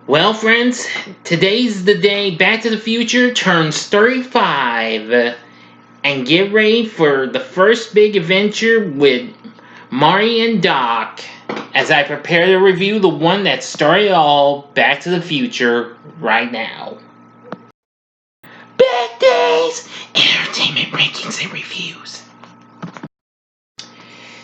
Well, friends, today's the day Back to the Future turns 35. And get ready for the first big adventure with Marty and Doc as I prepare to review the one that started all Back to the Future right now. Big Days! Entertainment Rankings and Reviews.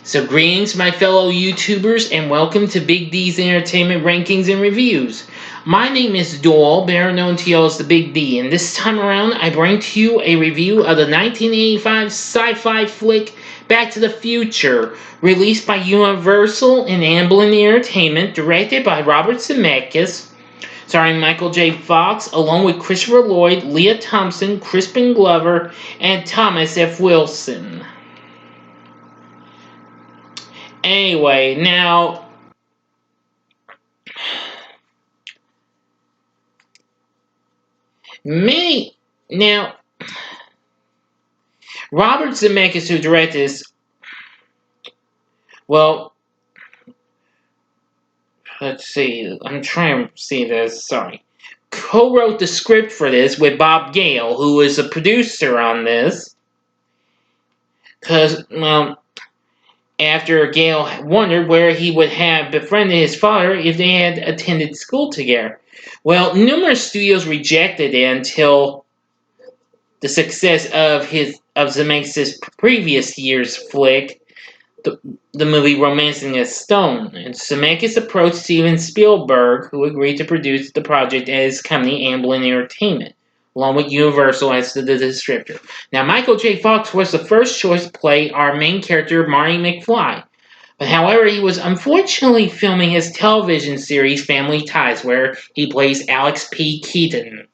So greetings my fellow YouTubers and welcome to Big D's Entertainment Rankings and Reviews. My name is Doyle, better known to y'all as the Big D, and this time around I bring to you a review of the 1985 sci-fi flick Back to the Future, released by Universal and Amblin Entertainment, directed by Robert Zemeckis, starring Michael J. Fox, along with Christopher Lloyd, Leah Thompson, Crispin Glover, and Thomas F. Wilson. Anyway, now Robert Zemeckis, who directed this, let's see, I'm trying to see this, co-wrote the script for this with Bob Gale, who is a producer on this, because, after Gale wondered where he would have befriended his father if they had attended school together. Well, numerous studios rejected it until the success of Zemeckis' previous year's flick, the movie Romancing a Stone. And Zemeckis approached Steven Spielberg, who agreed to produce the project at his company Amblin Entertainment, along with Universal as the distributor. Now, Michael J. Fox was the first choice to play our main character, Marty McFly. But however, he was unfortunately filming his television series Family Ties, where he plays Alex P. Keaton.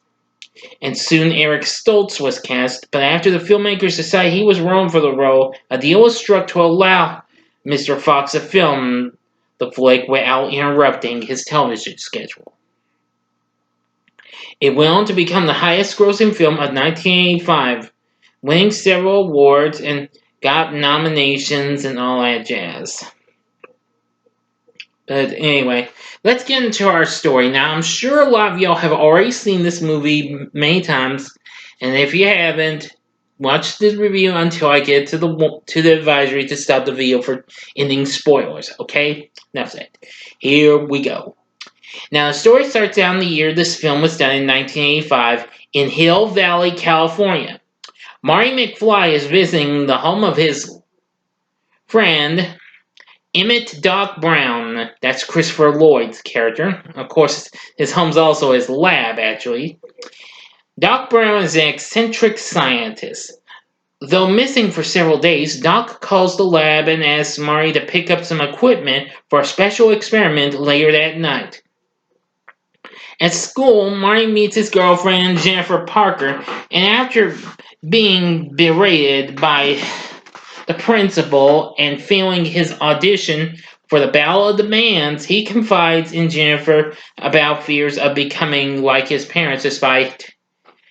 And soon Eric Stoltz was cast, but after the filmmakers decided he was wrong for the role, a deal was struck to allow Mr. Fox to film the flick without interrupting his television schedule. It went on to become the highest-grossing film of 1985, winning several awards and got nominations and all that jazz. But anyway, let's get into our story. Now, I'm sure a lot of y'all have already seen this movie many times, and if you haven't, watch the review until I get to the advisory to stop the video for ending spoilers, okay? Enough said. Here we go. Now, the story starts out in the year this film was done in 1985 in Hill Valley, California. Marty McFly is visiting the home of his friend, Emmett Doc Brown. That's Christopher Lloyd's character. Of course, his home's also his lab, actually. Doc Brown is an eccentric scientist. Though missing for several days, Doc calls the lab and asks Marty to pick up some equipment for a special experiment later that night. At school, Marty meets his girlfriend, Jennifer Parker, and after being berated by the principal and failing his audition for the Battle of the Bands, he confides in Jennifer about fears of becoming like his parents despite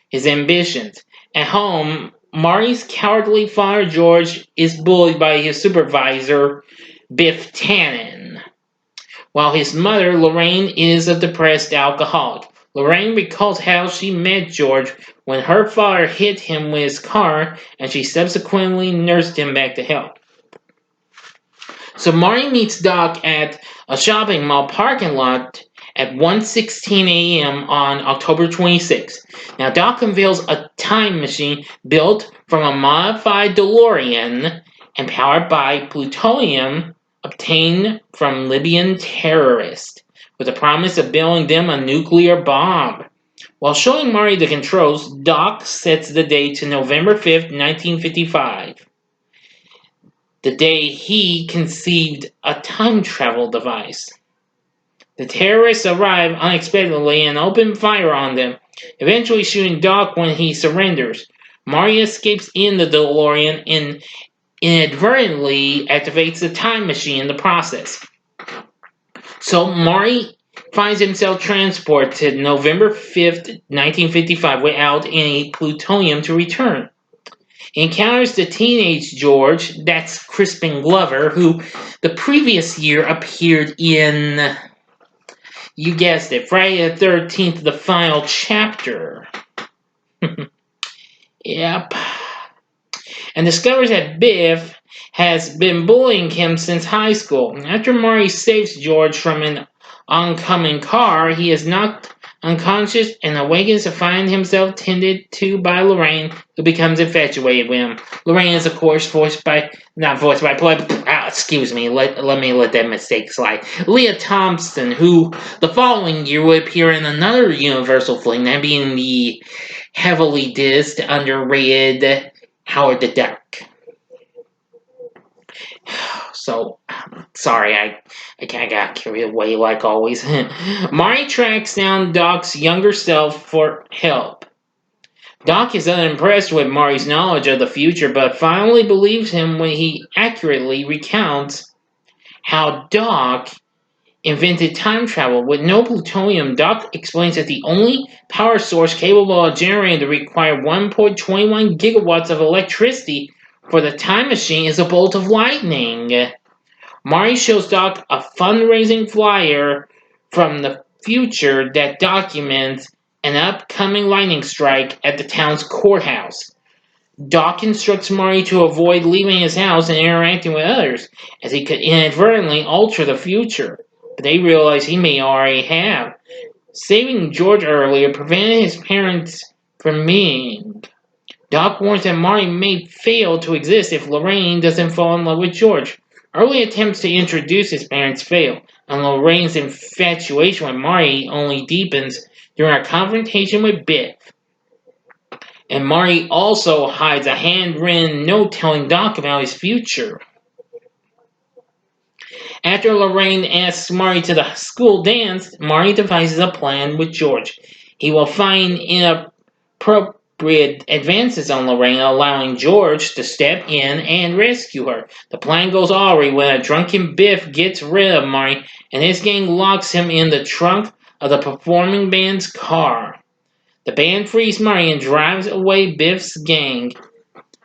his ambitions. At home, Marty's cowardly father, George, is bullied by his supervisor, Biff Tannen, while his mother, Lorraine, is a depressed alcoholic. Lorraine recalls how she met George when her father hit him with his car, and she subsequently nursed him back to health. So Marty meets Doc at a shopping mall parking lot at 1:16 a.m. on October 26. Now, Doc unveils a time machine built from a modified DeLorean and powered by plutonium obtained from Libyan terrorists, with the promise of building them a nuclear bomb. While showing Marty the controls, Doc sets the date to November 5th, 1955, the day he conceived a time travel device. The terrorists arrive unexpectedly and open fire on them, eventually shooting Doc when he surrenders. Marty escapes in the DeLorean and inadvertently activates the time machine in the process. So Marty finds himself transported to November 5th, 1955 without any plutonium to return. He encounters the teenage George, that's Crispin Glover, who the previous year appeared in You guessed it, Friday the 13th, the final chapter. Yep. And discovers that Biff has been bullying him since high school. After Maury saves George from an oncoming car, he is knocked unconscious and awakens to find himself tended to by Lorraine, who becomes infatuated with him. Lorraine is, of course, excuse me, let me let that mistake slide. Leah Thompson, who the following year would appear in another Universal fling, that being the heavily dissed, underrated Howard the Duck. So, sorry, I kind of got carried away like always. Maury tracks down Doc's younger self for help. Doc is unimpressed with Maury's knowledge of the future, but finally believes him when he accurately recounts how Doc invented time travel. With no plutonium, Doc explains that the only power source capable of generating the required 1.21 gigawatts of electricity for the time machine is a bolt of lightning. Maury shows Doc a fundraising flyer from the future that documents an upcoming lightning strike at the town's courthouse. Doc instructs Maury to avoid leaving his house and interacting with others, as he could inadvertently alter the future. But they realize he may already have. Saving George earlier prevented his parents from meeting. Doc warns that Maury may fail to exist if Lorraine doesn't fall in love with George. Early attempts to introduce his parents fail, and Lorraine's infatuation with Maury only deepens during a confrontation with Biff. And Maury also hides a handwritten note telling Doc about his future. After Lorraine asks Maury to the school dance, Maury devises a plan with George. He will find inappropriate advances on Lorraine, allowing George to step in and rescue her. The plan goes awry when a drunken Biff gets rid of Maury, and his gang locks him in the trunk of the performing band's car. The band frees Maury and drives away Biff's gang.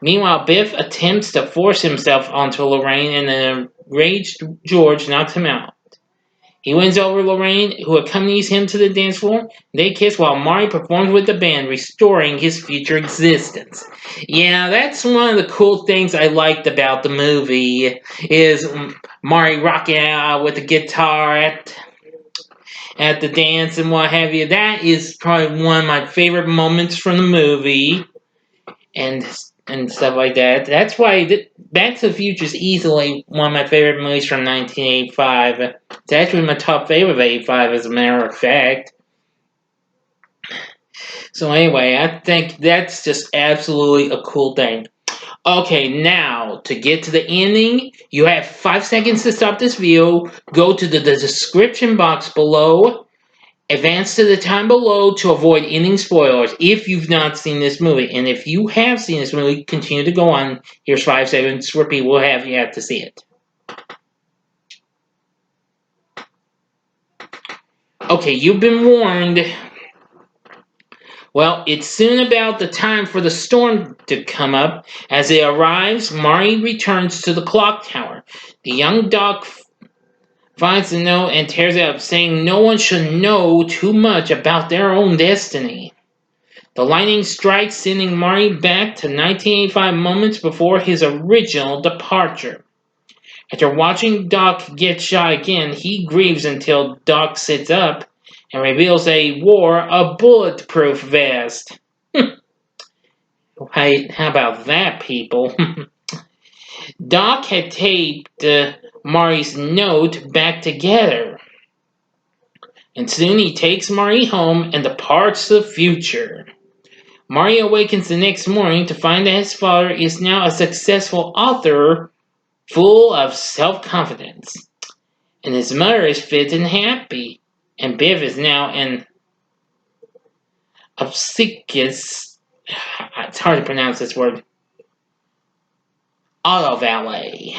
Meanwhile, Biff attempts to force himself onto Lorraine, and an enraged George knocks him out. He wins over Lorraine, who accompanies him to the dance floor. They kiss while Maury performs with the band, restoring his future existence. Yeah, that's one of the cool things I liked about the movie, is Maury rocking out with the guitar at the dance and what have you. That is probably one of my favorite moments from the movie, and stuff like that. That's why Back to the Future is easily one of my favorite movies from 1985. It's actually my top favorite of 85, as a matter of fact. So anyway, I think that's just absolutely a cool thing. Okay, now, to get to the ending, you have 5 seconds to stop this video. Go to the description box below. Advance to the time below to avoid ending spoilers if you've not seen this movie. And if you have seen this movie, continue to go on. Here's 5 seconds where people will have yet to see it. Okay, you've been warned. Well, it's soon about the time for the storm to come up. As it arrives, Maury returns to the clock tower. The young Doc finds the note and tears it up, saying no one should know too much about their own destiny. The lightning strikes, sending Maury back to 1985 moments before his original departure. After watching Doc get shot again, he grieves until Doc sits up and reveals that he wore a bulletproof vest. Hey, how about that, people? Doc had taped Maury's note back together. And soon he takes Maury home and departs the future. Maury awakens the next morning to find that his father is now a successful author full of self-confidence. And his mother is fit and happy. And Biff is now an obsequious, it's hard to pronounce this word, auto valet.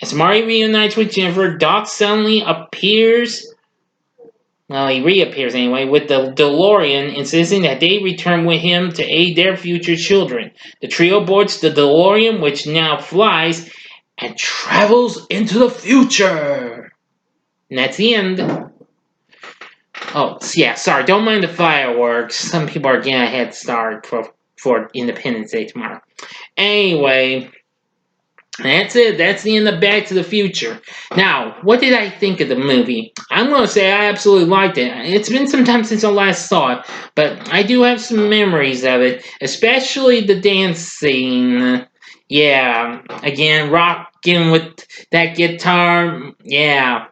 As Maury reunites with Jennifer, Doc suddenly appears, well, he reappears anyway, with the DeLorean, insisting that they return with him to aid their future children. The trio boards the DeLorean, which now flies, and travels into the future. And that's the end. Oh, yeah, sorry. Don't mind the fireworks. Some people are getting a head start for Independence Day tomorrow. Anyway, that's it. That's the end of Back to the Future. Now, what did I think of the movie? I'm going to say I absolutely liked it. It's been some time since I last saw it, but I do have some memories of it, especially the dance scene. Yeah, again, rocking with that guitar. Yeah.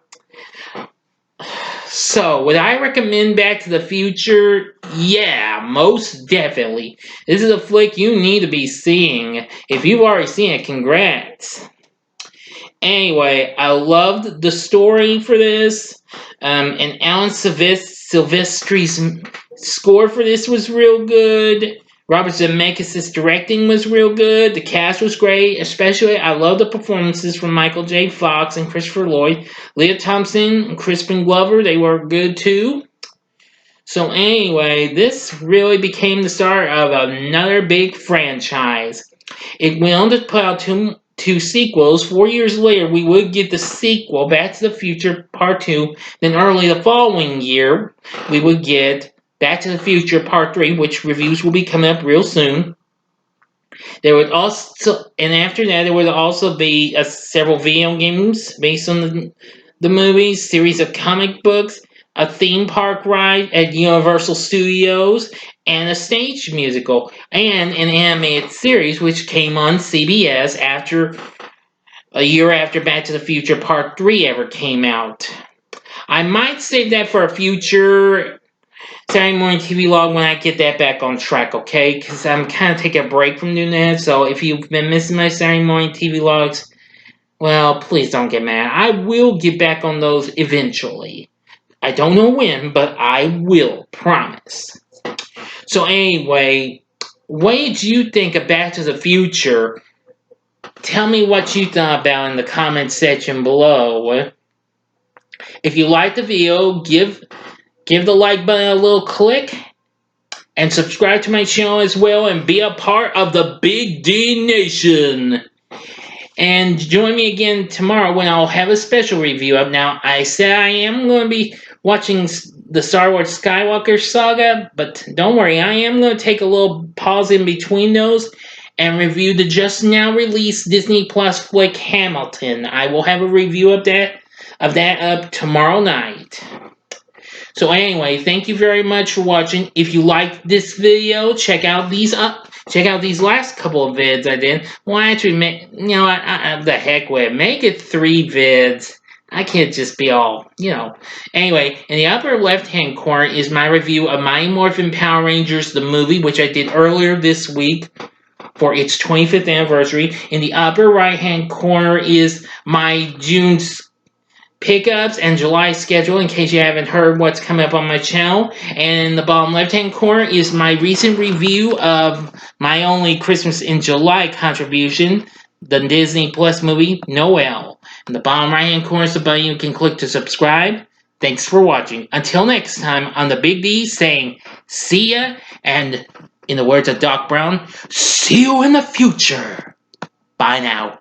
So, would I recommend Back to the Future? Yeah, most definitely. This is a flick you need to be seeing. If you've already seen it, congrats. Anyway, I loved the story for this. And Alan Silvestri's score for this was real good. Robert Zemeckis' directing was real good. The cast was great. Especially, I love the performances from Michael J. Fox and Christopher Lloyd. Leah Thompson and Crispin Glover, they were good too. So anyway, this really became the start of another big franchise. It went on to put out two sequels. 4 years later, we would get the sequel, Back to the Future Part 2. Then early the following year, we would get Back to the Future Part 3, which reviews will be coming up real soon. There would also, and after that, there would also be several video games based on the movies, series of comic books, a theme park ride at Universal Studios, and a stage musical, and an animated series which came on CBS a year after Back to the Future Part 3 ever came out. I might save that for a future Saturday morning TV log when I get that back on track, okay? Because I'm kind of taking a break from doing that. So if you've been missing my Saturday morning TV logs, well, please don't get mad. I will get back on those eventually. I don't know when, but I will, promise. So anyway, what did you think of Back to the Future? Tell me what you thought about in the comment section below. If you liked the video, give the like button a little click. And subscribe to my channel as well and be a part of the Big D Nation. And join me again tomorrow when I'll have a special review up. Now, I said I am going to be watching the Star Wars Skywalker saga, but don't worry, I am going to take a little pause in between those and review the just now released Disney Plus flick Hamilton. I will have a review of that up tomorrow night. So anyway, thank you very much for watching. If you liked this video, check out these last couple of vids I did. Well, actually, the heck with it. Make it 3 vids. I can't just be all, Anyway, in the upper left-hand corner is my review of Mighty Morphin Power Rangers, the movie, which I did earlier this week for its 25th anniversary. In the upper right-hand corner is my June pickups and July schedule in case you haven't heard what's coming up on my channel. And in the bottom left hand corner is my recent review of my only Christmas in July contribution, the Disney Plus movie Noel. In the bottom right hand corner is the button you can click to subscribe. Thanks for watching. Until next time, on the Big D saying see ya, and in the words of Doc Brown, see you in the future. Bye now.